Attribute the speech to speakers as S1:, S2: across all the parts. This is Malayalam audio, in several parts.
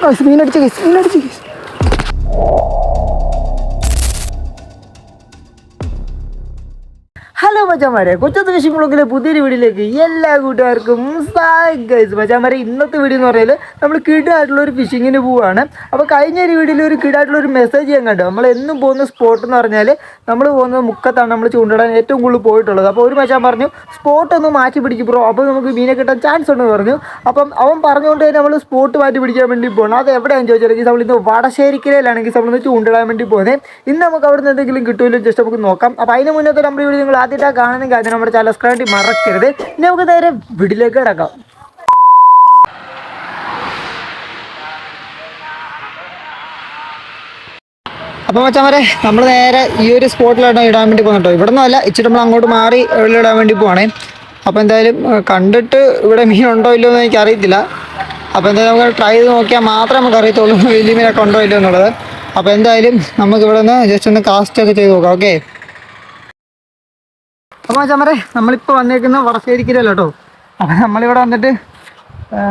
S1: മീനടിച്ച് കേസ്, മീനടിച്ച് കേസ്. ഹലോ മച്ചാന്മാരെ, കൊച്ചത്ത് ഫിഷിംഗ് ബ്ലോഗിലെ പുതിയൊരു വീഡിയോയിലേക്ക് എല്ലാ കൂട്ടുകാർക്കും ഗൈസ്. മച്ചാന്മാരെ, ഇന്നത്തെ വീഡിയോ എന്ന് പറഞ്ഞാൽ നമ്മൾ കിടായിട്ടുള്ളൊരു ഫിഷിങ്ങിന് പോവുകയാണ്. അപ്പോൾ കഴിഞ്ഞ ഒരു വീഡിയോയിൽ ഒരു കിടായിട്ടുള്ളൊരു മെസ്സേജ് ഞാൻ കണ്ടു. നമ്മൾ എന്നും പോകുന്ന സ്പോട്ട് എന്ന് പറഞ്ഞാൽ നമ്മൾ പോകുന്നത് മുക്കത്താണ്. നമ്മൾ ചൂണ്ടിടാൻ ഏറ്റവും കൂടുതൽ പോയിട്ടുള്ളത്. അപ്പോൾ ഒരു മച്ചാൻ പറഞ്ഞു സ്പോട്ട് ഒന്ന് മാറ്റി പിടിക്കും ബ്രോ, അപ്പോൾ നമുക്ക് മീനെ കിട്ടാൻ ചാൻസ് ഉണ്ടെന്ന് പറഞ്ഞു. അപ്പം അവൻ പറഞ്ഞുകൊണ്ട് തന്നെ നമ്മൾ സ്പോട്ട് മാറ്റി പിടിക്കാൻ വേണ്ടി പോകണം. അത് എവിടെയാണെന്ന് ചോദിച്ചാൽ നമ്മൾ ഇന്ന് വടശ്ശേരിക്കരയിലാണെങ്കിൽ നമ്മളിന്ന് ചൂണ്ടിടാൻ വേണ്ടി പോകുന്നത്. ഇന്ന് നമുക്ക് അവിടെ നിന്ന് എന്തെങ്കിലും കിട്ടുമല്ലോ ജസ്റ്റ് നമുക്ക് നോക്കാം. അപ്പോൾ അതിന് മുന്നത്തെ നമ്മുടെ വീഡിയോ നിങ്ങൾ ആദ്യമായിട്ടാണ് കാണുന്നെങ്കിൽ ആദ്യം നമ്മുടെ ചാനൽ സബ്സ്ക്രൈബ് ചെയ്ത് മറക്കരുത്. ഇനി നമുക്ക് നേരെ വീഡിയോയിലേക്ക് കിടക്കാം. അപ്പോൾ മച്ചാന്മാരെ, നമ്മൾ നേരെ ഈ ഒരു സ്പോട്ടിലാണ് ഇടാൻ വേണ്ടി പോകുന്നുണ്ടോ. ഇവിടെ നിന്നല്ല, ഇച്ചിരി നമ്മൾ അങ്ങോട്ട് മാറി എവിടെ ഇടാൻ വേണ്ടി പോവാണേ. അപ്പോൾ എന്തായാലും കണ്ടിട്ട് ഇവിടെ മീൻ ഉണ്ടോ ഇല്ലയോ എന്ന് എനിക്കറിയത്തില്ല. അപ്പോൾ എന്തായാലും നമുക്ക് ട്രൈ ചെയ്ത് നോക്കിയാൽ മാത്രമേ നമുക്ക് അറിയത്തുള്ളൂ വലിയ മീനൊക്കെ ഉണ്ടോ ഇല്ലയോ എന്നുള്ളത്. അപ്പോൾ എന്തായാലും നമുക്ക് ഇവിടെ നിന്ന് ജസ്റ്റ് ഒന്ന് കാസ്റ്റ് ഒക്കെ ചെയ്ത് നോക്കാം. ഓക്കെ. അപ്പോൾ മച്ചാന്മാരെ, നമ്മളിപ്പോൾ വന്നേക്കുന്ന വടശ്ശേരിക്കരയല്ല കേട്ടോ. അപ്പം നമ്മളിവിടെ വന്നിട്ട്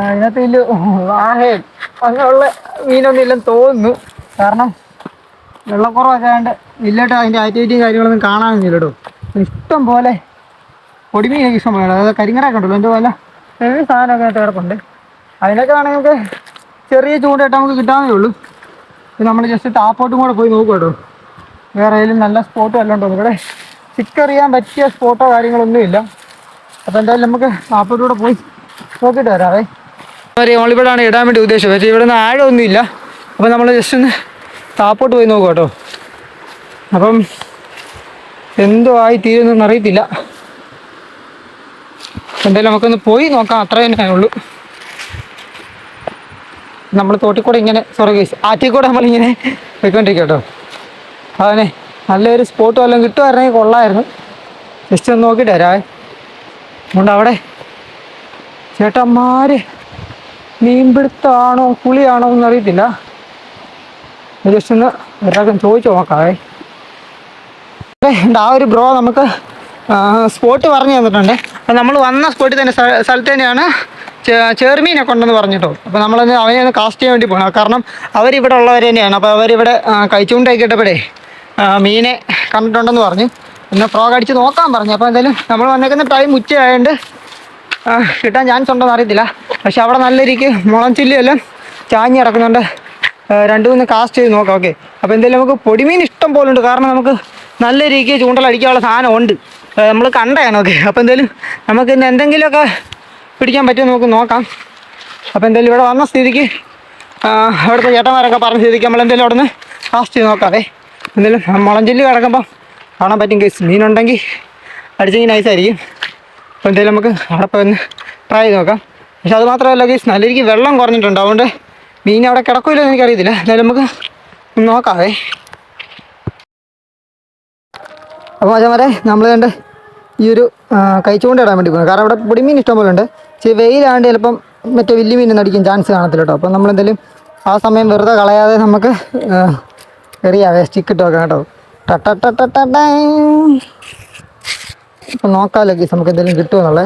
S1: ഇതിനകത്ത് വലിയ വാഹയും അങ്ങനെയുള്ള മീനൊന്നും ഇല്ലെന്ന് തോന്നുന്നു. കാരണം വെള്ളക്കുറവൊക്കെ ആയതുകൊണ്ട് വലിയായിട്ട് അതിൻ്റെ ആക്ടിവിറ്റിയും കാര്യങ്ങളൊന്നും കാണാനൊന്നുമില്ല കേട്ടോ. ഇഷ്ടം പോലെ പൊടിമീനൊക്കെ ഇഷ്ടം പോലെ, അതായത് കരിങ്ങടൊക്കെ ഉണ്ടല്ലോ എൻ്റെ പോലെ സാധനമൊക്കെ കിടപ്പുണ്ട്. അതിനൊക്കെ വേണമെങ്കിൽ നമുക്ക് ചെറിയ ചൂണ്ടയിട്ട് നമുക്ക് കിട്ടാവുന്നേ ഉള്ളൂ. നമ്മൾ ജസ്റ്റ് താപ്പോട്ടും കൂടെ പോയി നോക്കും കേട്ടോ, വേറെ ഏതെങ്കിലും നല്ല സ്പോട്ട് വല്ലതും ഉണ്ടോ. ഇവിടെ ചിക്കറിയാൻ പറ്റിയ സ്പോട്ടോ കാര്യങ്ങളൊന്നുമില്ല. അപ്പോൾ എന്തായാലും നമുക്ക് താപ്പോട്ടൂടെ പോയി നോക്കിയിട്ട് വരാവേ. നമ്മളിവിടെയാണ് ഇടാൻ വേണ്ടി ഉദ്ദേശിച്ചത്, പക്ഷേ ഇവിടെ നിന്ന് ആഴമൊന്നുമില്ല. അപ്പോൾ നമ്മൾ ജസ്റ്റ് ഒന്ന് താപ്പോട്ട് പോയി നോക്കുക കേട്ടോ. അപ്പം എന്തോ ആയി തീരുന്നൊന്നും അറിയത്തില്ല. എന്തായാലും നമുക്കൊന്ന് പോയി നോക്കാം, അത്ര തന്നെ ഉള്ളൂ. നമ്മൾ തോട്ടിക്കൂടെ ഇങ്ങനെ ആറ്റിക്കൂടെ നമ്മളിങ്ങനെ പോയിക്കൊണ്ടിരിക്കുക കേട്ടോ. അതന്നെ നല്ലൊരു സ്പോട്ട് വല്ലതും കിട്ടുമായിരുന്നെങ്കിൽ കൊള്ളായിരുന്നു. ജസ്റ്റ് ഒന്ന് നോക്കിയിട്ട് വരാവേ. അതുകൊണ്ട് അവിടെ ചേട്ടന്മാർ മീൻപിടുത്തമാണോ കുളിയാണോ എന്ന് അറിയത്തില്ല. ജസ്റ്റ് ഒന്ന് ഒരാൾക്കും ചോദിച്ചു നോക്കാവേ. ആ ഒരു ബ്രോ നമുക്ക് സ്പോട്ട് പറഞ്ഞു തന്നിട്ടുണ്ട്. അപ്പം നമ്മൾ വന്ന സ്പോട്ടിൽ തന്നെ സ്ഥലത്ത് തന്നെയാണ് ചെറുമീനൊക്കെ ഉണ്ടെന്ന് പറഞ്ഞിട്ടോ. അപ്പോൾ നമ്മളൊന്ന് അവനെ ഒന്ന് കാസ്റ്റ് ചെയ്യാൻ വേണ്ടി പോകണം. കാരണം അവരിവിടെ ഉള്ളവർ തന്നെയാണ്. അപ്പോൾ അവരിവിടെ കഴിച്ചുകൊണ്ടായി കേട്ടപ്പോഴേ മീനെ കണ്ടിട്ടുണ്ടെന്ന് പറഞ്ഞു. പിന്നെ ഫ്രോഗ് അടിച്ച് നോക്കാൻ പറഞ്ഞു. അപ്പോൾ എന്തായാലും നമ്മൾ വന്നേക്കുന്ന ടൈം ഉച്ചയായതുകൊണ്ട് കിട്ടാൻ ചാൻസ് ഉണ്ടോയെന്ന് അറിയത്തില്ല. പക്ഷെ അവിടെ നല്ല രീതിക്ക് മുളം ചില്ലിയെല്ലാം ചാഞ്ഞ് കിടക്കുന്നുണ്ട്. 2-3 കാസ്റ്റ് ചെയ്ത് നോക്കാം. ഓക്കെ. അപ്പോൾ എന്തായാലും നമുക്ക് പൊടിമീൻ ഇഷ്ടം പോലെ ഉണ്ട്. കാരണം നമുക്ക് നല്ല രീതിക്ക് ചൂണ്ടലടിക്കാനുള്ള സാധനം ഉണ്ട്, നമ്മൾ കണ്ടതാണ്. ഓക്കെ. അപ്പോൾ എന്തായാലും നമുക്ക് ഇന്ന് എന്തെങ്കിലുമൊക്കെ പിടിക്കാൻ പറ്റുമോ നമുക്ക് നോക്കാം. അപ്പോൾ എന്തായാലും ഇവിടെ വന്ന സ്ഥിതിക്ക് അവിടുത്തെ ചേട്ടന്മാരൊക്കെ പറഞ്ഞ സ്ഥിതിക്ക് നമ്മൾ എന്തായാലും അവിടെ നിന്ന് കാസ്റ്റ് ചെയ്ത് നോക്കാവേ. എന്തായാലും മുളഞ്ചില്ല് കിടക്കുമ്പോൾ കാണാൻ പറ്റും കേസ്. മീനുണ്ടെങ്കിൽ അടിച്ചെങ്കിൽ നൈസായിരിക്കും. അപ്പോൾ എന്തായാലും നമുക്ക് അവിടെ പോയി ഒന്ന് ട്രൈ ചെയ്ത് നോക്കാം. പക്ഷെ അത് മാത്രമല്ല കേസ്, നല്ല രീതിക്ക് വെള്ളം കുറഞ്ഞിട്ടുണ്ട്. അതുകൊണ്ട് മീൻ അവിടെ കിടക്കില്ലോ എന്ന് എനിക്കറിയത്തില്ല. എന്തായാലും നമുക്ക് നോക്കാവേ. അപ്പോൾ മച്ചാന്മാരെ, നമ്മൾ കണ്ട് ഈ ഒരു കഴിച്ചുകൊണ്ട് ഇടാൻ വേണ്ടി പോകുന്നത്. കാരണം അവിടെ പൊടിമീൻ ഇഷ്ടം പോലെ ഉണ്ട്. പക്ഷേ വെയിലാണ്ട് ചിലപ്പം മറ്റേ വലിയ മീനൊന്നും അടിക്കാൻ ചാൻസ് കാണത്തില്ല കേട്ടോ. അപ്പം നമ്മളെന്തായാലും ആ സമയം വെറുതെ കളയാതെ നമുക്ക് എറിയാവേ, സ്റ്റിക്ക് ഇട്ട് വെക്കാം കേട്ടോ. ഇപ്പം നോക്കാമല്ലോ കേസ് നമുക്ക് എന്തെങ്കിലും കിട്ടുമെന്നുള്ളേ.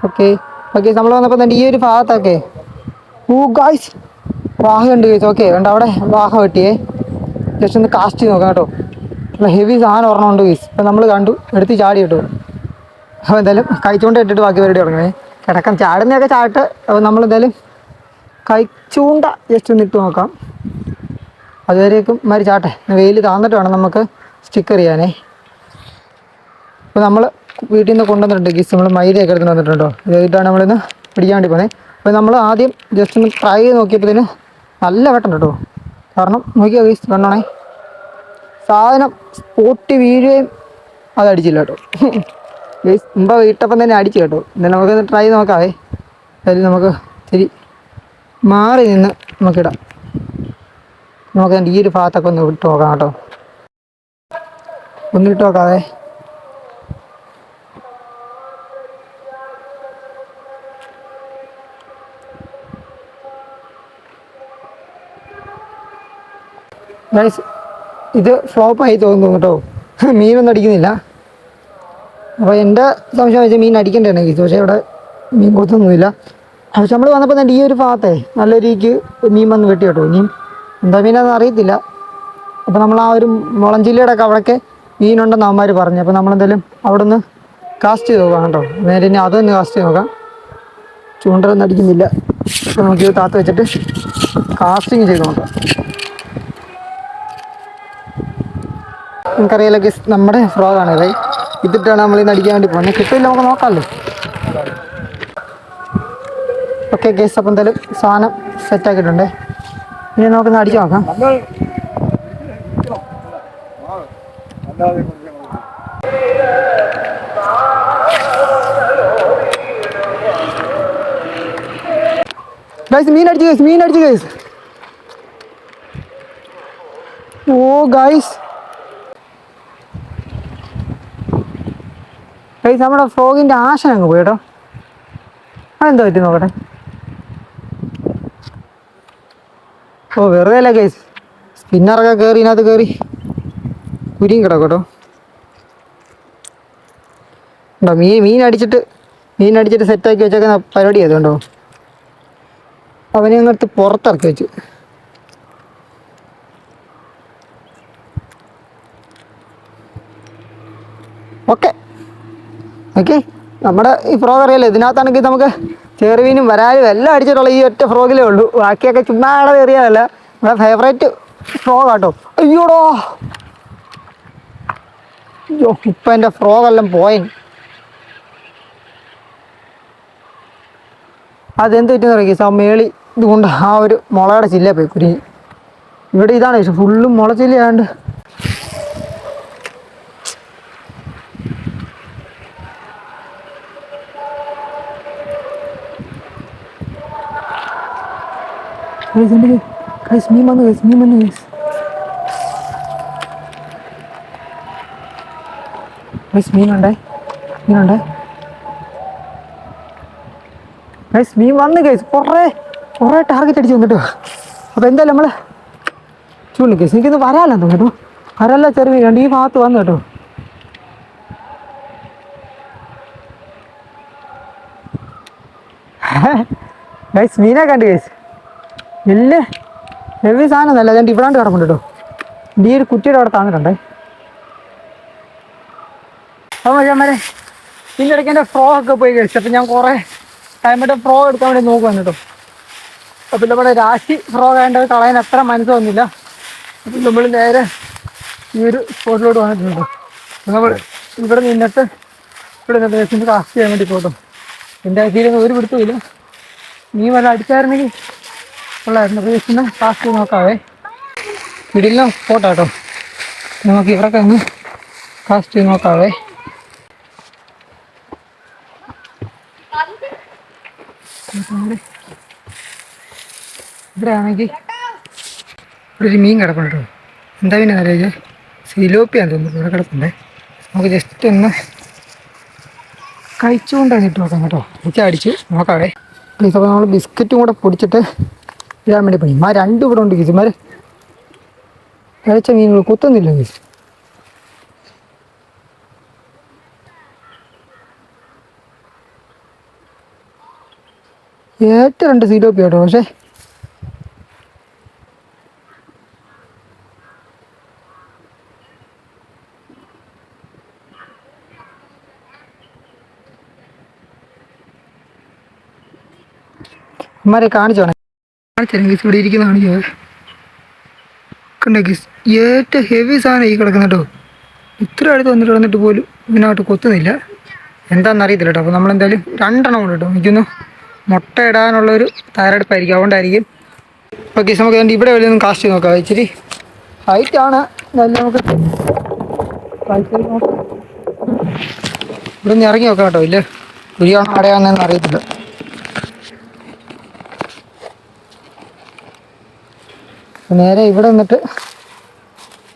S1: ഓക്കെ. ഓക്കെ, നമ്മൾ വന്നപ്പോൾ തന്നെ ഈ ഒരു ഭാഗത്തൊക്കെ ഗായ്സ് വാഹ ഉണ്ട് കേസ്. ഓക്കെ, ഉണ്ട് അവിടെ വാഹ വെട്ടിയേ. ജസ്റ്റ് ഒന്ന് കാസ്റ്റ് ചെയ്ത് നോക്കാം കേട്ടോ. നല്ല ഹെവി സാധനം ഒരെണ്ണമുണ്ട് കേസ്. ഇപ്പം നമ്മൾ കണ്ടു, എടുത്ത് ചാടി കേട്ടോ. അപ്പോൾ എന്തായാലും കഴിച്ചുകൊണ്ട് ഇട്ടിട്ട് ബാക്കി പരിപാടി തുടങ്ങണേ. കിടക്കാൻ ചാടുന്നതൊക്കെ ചാട്ട്. അപ്പോൾ നമ്മളെന്തായാലും കഴിച്ചൂണ്ട ജസ്റ്റ് ഒന്ന് ഇട്ട് നോക്കാം. അതുവരേക്കും മാതിരി ചാട്ടെ. വെയിൽ താന്നിട്ട് വേണം നമുക്ക് സ്റ്റിക്കർ ചെയ്യാനേ. അപ്പോൾ നമ്മൾ വീട്ടിൽ നിന്ന് കൊണ്ടുവന്നിട്ടുണ്ട് ഗീസ്. നമ്മൾ മൈദയൊക്കെ എടുത്ത് വന്നിട്ടുണ്ടോ. ഇതായിട്ടാണ് നമ്മളിന്ന് പിടിക്കാൻ വേണ്ടി പോകുന്നത്. അപ്പോൾ നമ്മൾ ആദ്യം ജസ്റ്റ് ഒന്ന് ട്രൈ ചെയ്ത് നോക്കിയപ്പോഴത്തേന് നല്ല വെട്ടം കേട്ടോ. കാരണം നോക്കിയാൽ ഗീസ് കണ്ണോണേ, സാധനം പൊട്ടി വീഴുകയും അതടിച്ചില്ല കേട്ടോ. ഗീസ് മുമ്പ് വീട്ടപ്പം തന്നെ അടിച്ചു കേട്ടോ. എന്നാലും നമുക്കൊന്ന് ട്രൈ ചെയ്ത് നോക്കാവേ. അതിൽ നമുക്ക് ശരി മാറി നിന്ന് നമുക്കിടാം. നമുക്ക് ഈ ഒരു ഭാഗത്തൊക്കെ ഒന്ന് ഇട്ട് നോക്കാം കേട്ടോ. ഒന്ന് ഇട്ട് നോക്കാവേ. ഗൈസ് ഇത് ഫ്ലോപ്പായി തോന്നുന്നു കേട്ടോ. മീനൊന്നും അടിക്കുന്നില്ല. അപ്പോൾ എൻ്റെ സംശയം വെച്ചാൽ മീൻ അടിക്കേണ്ടതാണ് കേസ്. പക്ഷേ ഇവിടെ മീൻ കൊത്തൊന്നുമില്ല. പക്ഷെ നമ്മൾ വന്നപ്പോൾ തന്നെ ഈ ഒരു ഭാഗത്തെ നല്ല രീതിക്ക് മീൻ വന്ന് വെട്ടി കേട്ടോ. ഇനിയും എന്താ മീനാണെന്ന് അറിയത്തില്ല. അപ്പോൾ നമ്മൾ ആ ഒരു മുളഞ്ചില്ലയുടെ ഒക്കെ അവിടെയൊക്കെ മീനുണ്ടെന്ന് അവന്മാർ പറഞ്ഞു. അപ്പോൾ നമ്മളെന്തായാലും അവിടെ നിന്ന് കാസ്റ്റ് ചെയ്ത് നോക്കാം കേട്ടോ. നേരെ ഇനി അതൊന്ന് കാസ്റ്റ് ചെയ്ത് നോക്കാം. ചൂണ്ടലൊന്നും അടിക്കുന്നില്ല. അപ്പോൾ നമുക്കിത് താത്ത് വെച്ചിട്ട് കാസ്റ്റിങ് ചെയ്ത് നോക്കാം. നമുക്കറിയാലോ ഗൈസ്, നമ്മുടെ ഫ്രോഗാണ് ഇതേ. ഇതിട്ടാണ് നമ്മൾ ഇന്ന് അടിക്കാൻ വേണ്ടി പോകുന്നത്. കിട്ടില്ല, നമുക്ക് നോക്കാമല്ലോ. ഓക്കെ ഗൈസ്, അപ്പം എന്തായാലും സാധനം സെറ്റാക്കിയിട്ടുണ്ട്. ഇനി നമുക്കൊന്ന് അടിച്ചു നോക്കാം. ഗൈസ് മീൻ അടിച്ചു ഗൈസ്. ഓ ഗൈസ് നമ്മുടെ ഫ്രോഗിൻ്റെ ആശൻ അങ്ങ് പോയി കേട്ടോ. അതെന്താ പറ്റി നോക്കട്ടെ. ഓ വെറുതെ അല്ല ഗൈസ്, സ്പിന്നറൊക്കെ കയറി ഇതിനകത്ത് കയറി കുരിയും കിടക്കും കേട്ടോ. ഉണ്ടോ മീൻ അടിച്ചിട്ട് സെറ്റാക്കി വെച്ചേക്കുന്ന പരിപാടി ആയതുകൊണ്ടോ അവനെ അങ്ങോട്ട് പുറത്തിറക്കി വെച്ചു. ഓക്കെ ഓക്കെ, നമ്മുടെ ഈ ഫ്രോഗ് അറിയാലോ. ഇതിനകത്താണെങ്കിൽ നമുക്ക് ചെറുമീനും വരാലും എല്ലാം അടിച്ചിട്ടുള്ള ഈ ഒറ്റ ഫ്രോഗിലേ ഉള്ളൂ. ബാക്കിയൊക്കെ ചുമ്മാ എറിയാതല്ല, നമ്മുടെ ഫേവറേറ്റ് ഫ്രോഗ് ആട്ടോ. അയ്യോടോ, അയ്യോ ഇപ്പം എൻ്റെ ഫ്രോഗെല്ലാം പോയിന്. അതെന്ത് പറ്റുന്ന പറയുക, ആ മേളി ഇതുകൊണ്ട് ആ ഒരു മുളയുടെ ചില്ല പോയി കുരുങ്ങി. ഇവിടെ ഇതാണ് ഇഷ്ടം, ഫുള്ളും മുളച്ചില്ലാണ്ട്. മീൻ വന്നു മീനുണ്ടേ മീൻ വന്ന് കേസ്. കുറേ ടാർഗറ്റ് അടിച്ച് വന്നിട്ടോ. അപ്പോൾ എന്തായാലും നമ്മൾ ചൂണ്ടി കേസ് എനിക്കൊന്ന് വരാലെന്ന് കേട്ടോ. വരല്ല ചെറിയ മീൻ ഈ ഭാഗത്ത് വന്നു കേട്ടോ. ഗൈസ് മീനെ കണ്ട് കേസ്, വലിയ ഹെവി സാധനം ഒന്നല്ല. ഞാൻ ഇവിടാണ്ട് കിടപ്പുണ്ട് കേട്ടോ. ഈ ഒരു കുറ്റിയുടെ അവിടെ താന്നിട്ടുണ്ടേ. അപ്പോൾ മച്ചാന്മാരെ ഇതിൻ്റെ ഇടയ്ക്ക് എൻ്റെ ഫ്രോ ഒക്കെ പോയി കഴിച്ചു. അപ്പം ഞാൻ കുറേ ടൈമായിട്ട് ഫ്രോ എടുക്കാൻ വേണ്ടി നോക്കുവാണ് കേട്ടോ. അപ്പം നമ്മുടെ രാശി ഫ്രോ വേണ്ടത് കളയാൻ എത്ര മനസ്സ് വന്നില്ല. അപ്പം നമ്മൾ നേരെ ഈ ഒരു സ്പോട്ടിലോട്ട് വന്നിട്ടുണ്ട്. നമ്മൾ ഇവിടെ നിന്നിട്ട് കാസ്റ്റ് ചെയ്യാൻ വേണ്ടി പോട്ടോ. എൻ്റെ ഇതിലൊന്നും ഒരു പിടുത്തമില്ല. നീ വല്ല അടിച്ചായിരുന്നെങ്കിൽ ഉള്ളായിരുന്നു. അപ്പോൾ ജസ്റ്റ് കാസ്റ്റ് ചെയ്ത് നോക്കാവേ. വീട്ടിലും സ്പോട്ടാട്ടോ. നമുക്ക് ഇവിടെയൊക്കെ ഒന്ന് കാസ്റ്റ് ചെയ്ത് നോക്കാവേ. ഇവിടെ ആണെങ്കിൽ ഇവിടെ ഒരു മീൻ കിടപ്പുണ്ട് കേട്ടോ. എന്താ പിന്നെ അറിയാം, സിലോപ്പിയാന്ന് തോന്നുന്നു ഇവിടെ കിടപ്പുണ്ടേ. നമുക്ക് ജസ്റ്റ് ഒന്ന് കഴിച്ചുകൊണ്ടാണ് ഇട്ട് നോക്കാം കേട്ടോ. അടിച്ച് നോക്കാവേ പ്ലീസ്. അപ്പോൾ നമ്മൾ ബിസ്ക്കറ്റും കൂടെ പൊടിച്ചിട്ട് ഇടാൻ വേണ്ടി പോയി. രണ്ടും ഇവിടെ ഉണ്ട് ഗീസ്. കഴിച്ച മീനുകൾ കൊത്തുന്നില്ല ഗീസ്. ഏറ്റവും 2 സിലോപ്പി കേട്ടോ. പക്ഷേ അമ്മമാരെ കാണിച്ചോണേ, കാണിച്ചു ഗീസ്. ഇവിടെ ഇരിക്കുന്ന കാണിച്ചോ. കണ്ടോ ഗീസ്, ഏറ്റവും ഹെവി സാധനം ഈ കിടക്കുന്ന കേട്ടോ. ഇത്ര അടുത്ത് വന്നിട്ട് പോലും ഇതിനകത്ത് കൊത്തുന്നില്ല. എന്താണെന്നറിയത്തില്ല കേട്ടോ. അപ്പോൾ നമ്മളെന്തായാലും 2 എണ്ണം കൊണ്ട് കേട്ടോ. എനിക്കൊന്ന് മുട്ട ഇടാനുള്ളൊരു തയ്യാറെടുപ്പായിരിക്കും, അതുകൊണ്ടായിരിക്കും. അപ്പോൾ ഗീസ് നമുക്ക് വേണ്ടി ഇവിടെ വലിയൊന്നും കാസ്റ്റ് ചെയ്ത് നോക്കാം. ഇച്ചിരി ഹൈറ്റാണ്, നല്ല നമുക്ക് ഇവിടെ നിന്ന് ഇറങ്ങി നോക്കാം കേട്ടോ. ഇല്ല കുരിയാണോ അടയാണെന്ന് അറിയത്തില്ല. നേരെ ഇവിടെ നിന്നിട്ട്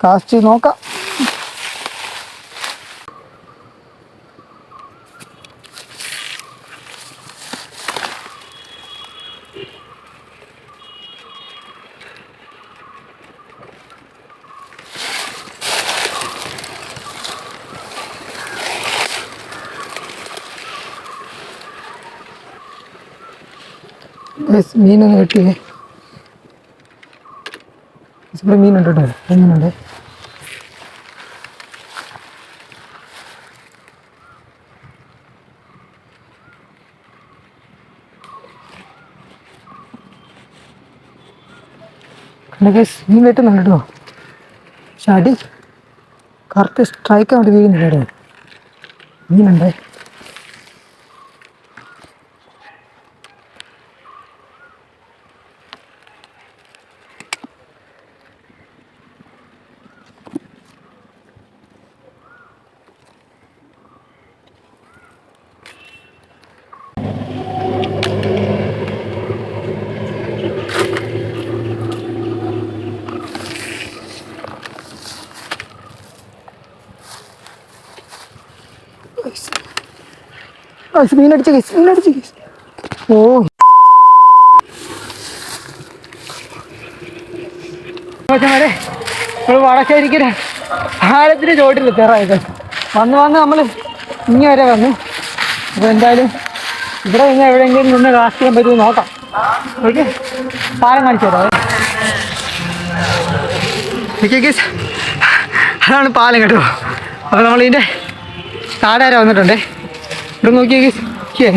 S1: കാസ്റ്റ് ചെയ്ത് നോക്കാം. മീനൊന്ന് കിട്ടിയേ. ഇവിടെ മീനുണ്ട് കേട്ടോ, മീനുണ്ട്. മീൻ വെട്ടുന്നുണ്ട് കേട്ടോ. പക്ഷെ അടി കറക്റ്റ് സ്ട്രൈക്ക് അങ്ങോട്ട് വീഴുന്നില്ല കേട്ടോ. മീനുണ്ട്. മീനടിച്ച കേസ്, മീനടിച്ച കേസ്. ഓ നമ്മൾ വടശ്ശേരിക്കര പാലത്തിന് ചോട്ടിൽ എത്താറായത്. വന്ന് നമ്മൾ ഇങ്ങ് വരെ വന്നു. അപ്പോൾ എന്തായാലും ഇവിടെ നിന്ന് എവിടെയെങ്കിലും നിന്ന് കാസ്റ്റ് ചെയ്യാൻ പറ്റുമോ നോക്കാം. ഓക്കെ, പാലം കാണിച്ചു തരാം. ഓക്കെ കേസ്, അതാണ് പാലം കേട്ടോ. അപ്പോൾ നമ്മളിതിൻ്റെ താഴെ വരെ വന്നിട്ടുണ്ടേ. ഇവിടെ നോക്കിയ കേസ്,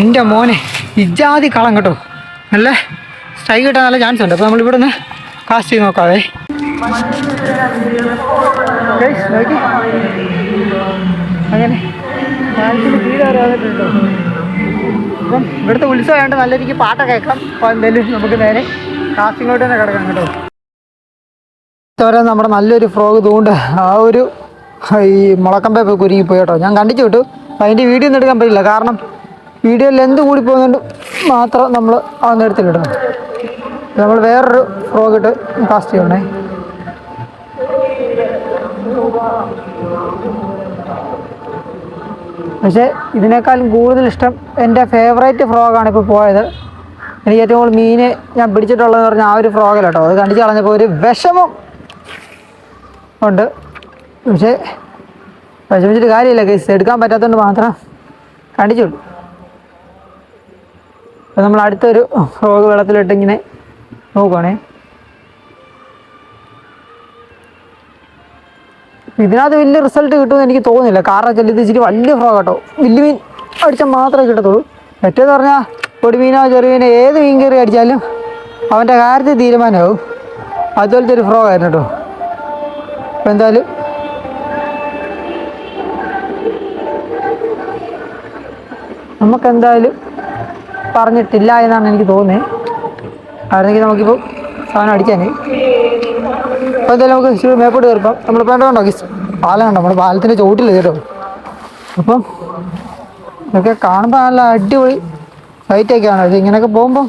S1: എൻ്റെ മോനെ ഇജാതി കളം കേട്ടോ. നല്ല സ്ട്രൈക്ക് കിട്ടാൻ നല്ല ചാൻസ് ഉണ്ട്. അപ്പോൾ നമ്മളിവിടെ നിന്ന് കാസ്റ്റ് ചെയ്ത് നോക്കാവേ. അങ്ങനെ പാലത്തിന് കീഴ് വരെ വന്നിട്ടുണ്ടോ. അപ്പം ഇവിടുത്തെ ഉത്സവമായിട്ട് നല്ല രീതിക്ക് പാട്ടൊക്കെ കേൾക്കാം. അപ്പോൾ എന്തായാലും നമുക്ക് നേരെ കാസ്റ്റിങ്ങോട്ട് തന്നെ കിടക്കാം കേട്ടോ. നമ്മുടെ നല്ലൊരു ഫ്രോഗ് തൂണ്ട് ആ ഒരു ഈ മുളക്കമ്പേ പോയി കുരുങ്ങിപ്പോയി കേട്ടോ. ഞാൻ കണ്ടിച്ചു വിട്ടു. അതിൻ്റെ വീഡിയോ ഒന്നും എടുക്കാൻ പറ്റില്ല, കാരണം വീഡിയോ ലെന്ത് കൂടി പോകുന്നുണ്ട് മാത്രം നമ്മൾ അതൊന്നും എടുത്തിട്ടിടണം. നമ്മൾ വേറൊരു ഫ്രോഗ് ഇട്ട് കാസ്റ്റ് ചെയ്യണേ. പക്ഷേ ഇതിനേക്കാളും കൂടുതൽ ഇഷ്ടം എൻ്റെ ഫേവറേറ്റ് ഫ്രോഗാണ് ഇപ്പോൾ പോയത്. എനിക്ക് ഏറ്റവും കൂടുതൽ മീൻ ഞാൻ പിടിച്ചിട്ടുള്ളതെന്ന് പറഞ്ഞാൽ ആ ഒരു ഫ്രോഗിൽ കേട്ടോ. അത് കണ്ടിച്ച് കളഞ്ഞപ്പോൾ ഒരു വിഷമം ഉണ്ട്. പക്ഷേ വിഷമിച്ചിട്ട് കാര്യമില്ല, കേസ് എടുക്കാൻ പറ്റാത്തതുകൊണ്ട് മാത്രം കണ്ടിച്ചു വിട്ടു. അപ്പോൾ നമ്മൾ അടുത്തൊരു ഫ്രോഗ് വെള്ളത്തിലിട്ട് ഇങ്ങനെ നോക്കുവാണേ. ഇതിനകത്ത് വലിയ റിസൾട്ട് കിട്ടുമെന്ന് എനിക്ക് തോന്നുന്നില്ല, കാരണം വെച്ചാൽ ഇത് ഇച്ചിരി വലിയ ഫ്രോഗ് കേട്ടോ. വലിയ മീൻ അടിച്ചാൽ മാത്രമേ കിട്ടത്തുള്ളൂ. മറ്റേന്ന് പറഞ്ഞാൽ പൊടിമീനോ ചെറുമീനോ ഏത് മീൻ കയറി അടിച്ചാലും അവൻ്റെ കാര്യത്തിൽ തീരുമാനമാവും. അതുപോലത്തെ ഒരു ഫ്രോഗായിരുന്നു കേട്ടോ. അപ്പോൾ എന്തായാലും നമുക്കെന്തായാലും പറഞ്ഞിട്ടില്ല എന്നാണ് എനിക്ക് തോന്നുന്നത്. ആയിരുന്നെങ്കിൽ നമുക്കിപ്പോൾ സാധനം അടിക്കാനേ. അപ്പോൾ എന്തായാലും നമുക്ക് മേപ്പോട്ട് കയറിപ്പം നമ്മൾ വേണ്ടോ പാലം കണ്ടോ, നമ്മൾ പാലത്തിൻ്റെ ചോട്ടിൽ കേട്ടോ. അപ്പം ഇതൊക്കെ കാണുമ്പോൾ നല്ല അടിപൊളി ഫൈറ്റൊക്കെയാണ്. ഇത് ഇങ്ങനെയൊക്കെ പോകുമ്പം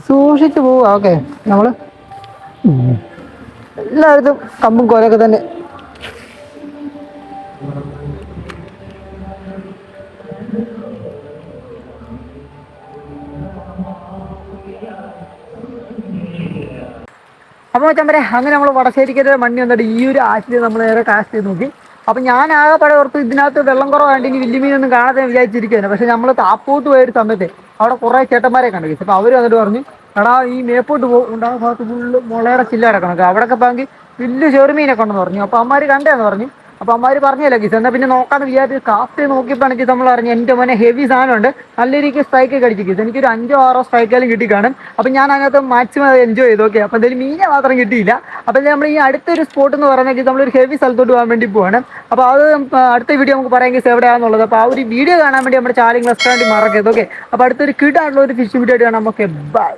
S1: സൂക്ഷിച്ച് പോവുക. ഓക്കെ, നമ്മൾ എല്ലായിടത്തും കമ്പും കോലൊക്കെ തന്നെ. അപ്പോൾ ചമ്പരെ അങ്ങനെ നമ്മൾ വടശ്ശേരിക്കര മണ്ണി വന്നിട്ട് ഈ ഒരു ആറ്റിൽ നമ്മൾ നേരെ കാസ്റ്റ് ചെയ്ത് നോക്കി. അപ്പം ഞാൻ ആകെപ്പാടെ ഓർത്ത് ഇതിനകത്ത് വെള്ളം കുറവായിട്ട് ഇനി വലിയ മീനൊന്നും കാണാതെ വിചാരിച്ചിരിക്കുകയാണ്. പക്ഷേ നമ്മൾ താപ്പോട്ട് പോയൊരു സമയത്ത് അവിടെ കുറേ ചേട്ടന്മാരെ കണ്ടു. അപ്പോൾ അവർ വന്നിട്ട് പറഞ്ഞു, എടാ ഈ മേപ്പോട്ട് ഉണ്ടാകുന്ന ഭാഗത്ത് ഫുള്ള് മുളയുടെ ചില്ല കിടക്കണം, അവിടെയൊക്കെ പോയെങ്കിൽ വലിയ ചെറുമീനൊക്കെ ഉണ്ടെന്ന് പറഞ്ഞു. അപ്പോൾ അമ്മമാർ കണ്ടേന്ന് പറഞ്ഞു. അപ്പോൾ അമ്മമാർ പറഞ്ഞല്ലോ ഗീസ്, എന്നാൽ പിന്നെ നോക്കാമെന്ന് വിചാരിച്ച് കാസ്റ്റ് ചെയ്ത് നോക്കിയപ്പോഴാണ് ഗീസ് നമ്മൾ അറിഞ്ഞു എൻ്റെ മോനെ ഹെവി സാധനമുണ്ട്. നല്ല രീതിക്ക് സ്ട്രൈക്കൊക്കെ അടിച്ചു ഗീസ്. എനിക്കൊരു 5-6 സ്ട്രൈക്കാലും കിട്ടി കാണും. അപ്പോൾ ഞാൻ അതിനകത്ത് മാക്സിമം എൻജോയ് ചെയ്തു. ഓക്കെ, അപ്പോൾ എന്തായാലും മീനെ മാത്രം കിട്ടിയില്ല. അപ്പോൾ നമ്മൾ ഈ അടുത്തൊരു സ്പോട്ട് എന്ന് പറയുന്നത് നമ്മളൊരു ഹെവി സ്ഥലത്തോട്ട് പോകാൻ വേണ്ടി പോവാണ്. അപ്പോൾ അത് അടുത്ത വീഡിയോ നമുക്ക് പറയാൻ ഗീസ് എവിടെയാണെന്നുള്ളത്. അപ്പോൾ ആ ഒരു വീഡിയോ കാണാൻ വേണ്ടി നമ്മുടെ ചാനൽ റെസ്റ്റോറൻറ്റ് മറക്കരുത്. ഓക്കെ, അപ്പോൾ അടുത്തൊരു കിട്ടാനുള്ള ഒരു ഫിഷ് വീഡിയോ ആയിട്ട് കാണാം. Okay, by.